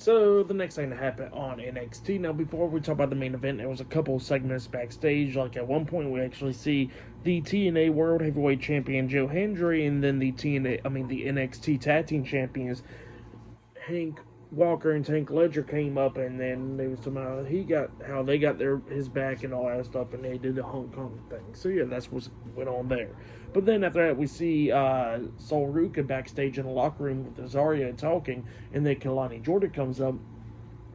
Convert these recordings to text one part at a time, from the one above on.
So, the next thing that happened on NXT, now before we talk about the main event, there was a couple of segments backstage. Like at one point, we actually see the TNA World Heavyweight Champion Joe Hendry, and then the NXT Tag Team Champions Hank Walker and Tank Ledger came up, and then they was talking about how they got his back and all that stuff, and they did the Hong Kong thing. So yeah, that's what went on there. But then after that, we see Sol Ruka backstage in the locker room with Zarya talking, and then Kalani Jordan comes up,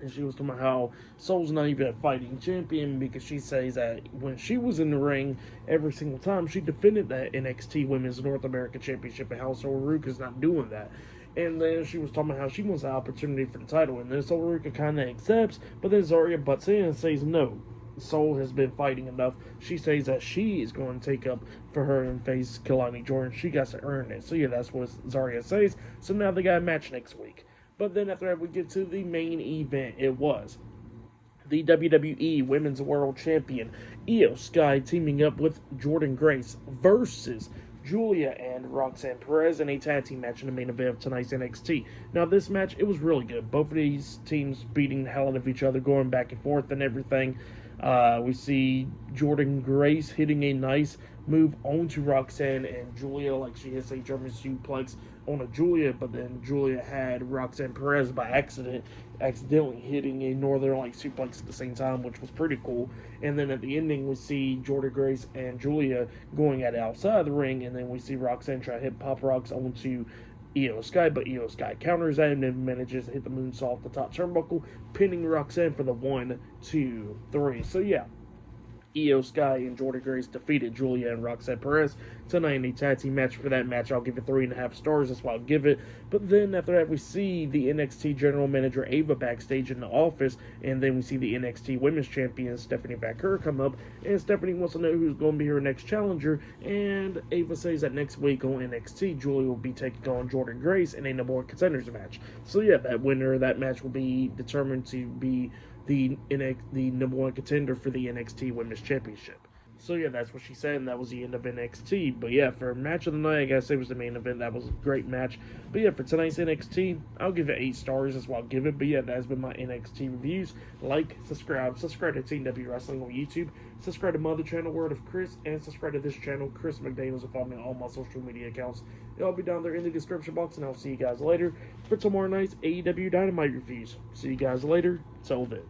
and she was talking about how Sol's not even a fighting champion because she says that when she was in the ring, every single time she defended that NXT Women's North American Championship, and how Sol Ruka's not doing that. And then she was talking about how she wants an opportunity for the title, and then Sol Ruka kind of accepts, but then Zarya butts in and says no. Sol has been fighting enough. She says that she is going to take up for her and face Kalani Jordan. She got to earn it. So yeah, that's what Zarya says. So now they got a match next week. But then after that, we get to the main event. It was the WWE Women's World Champion Io Sky teaming up with Jordynne Grace versus Giulia and Roxanne Perez in a tag team match in the main event of tonight's NXT. Now, this match, it was really good. Both of these teams beating the hell out of each other, going back and forth and everything. We see Jordynne Grace hitting a nice move onto Roxanne and Giulia, like she hits a German suplex on a Giulia, but then Giulia had Roxanne Perez by accidentally hitting a Northern Light suplex at the same time, which was pretty cool. And then at the ending, we see Jordynne Grace and Giulia going at it outside the ring, and then we see Roxanne try to hit Pop Rocks onto Io Sky, but Io Sky counters that and then manages to hit the moonsault off the top turnbuckle, pinning Roxanne for the 1, 2, 3. So yeah, Io Sky and Jordynne Grace defeated Giulia and Roxanne Perez tonight in a tag team match. For that match, I'll give it 3.5 stars. That's what I'll give it. But then after that, we see the NXT General Manager Ava backstage in the office, and then we see the NXT Women's Champion Stephanie Vaquer come up, and Stephanie wants to know who's going to be her next challenger, and Ava says that next week on NXT, Giulia will be taking on Jordynne Grace in a number one contenders match. So yeah, that winner of that match will be determined to be the number one contender for the NXT Women's Championship. So yeah, that's what she said, and that was the end of NXT. But yeah, for match of the night, I guess it was the main event. That was a great match. But yeah, for tonight's NXT, I'll give it 8 stars. That's what I'll give it. But yeah, that has been my NXT reviews. Like, subscribe to TW Wrestling on YouTube. Subscribe to my other channel, Word of Chris, and subscribe to this channel, Chris McDaniels, and follow me on all my social media accounts. It'll be down there in the description box, and I'll see you guys later for tomorrow night's AEW Dynamite reviews. See you guys later. Till then.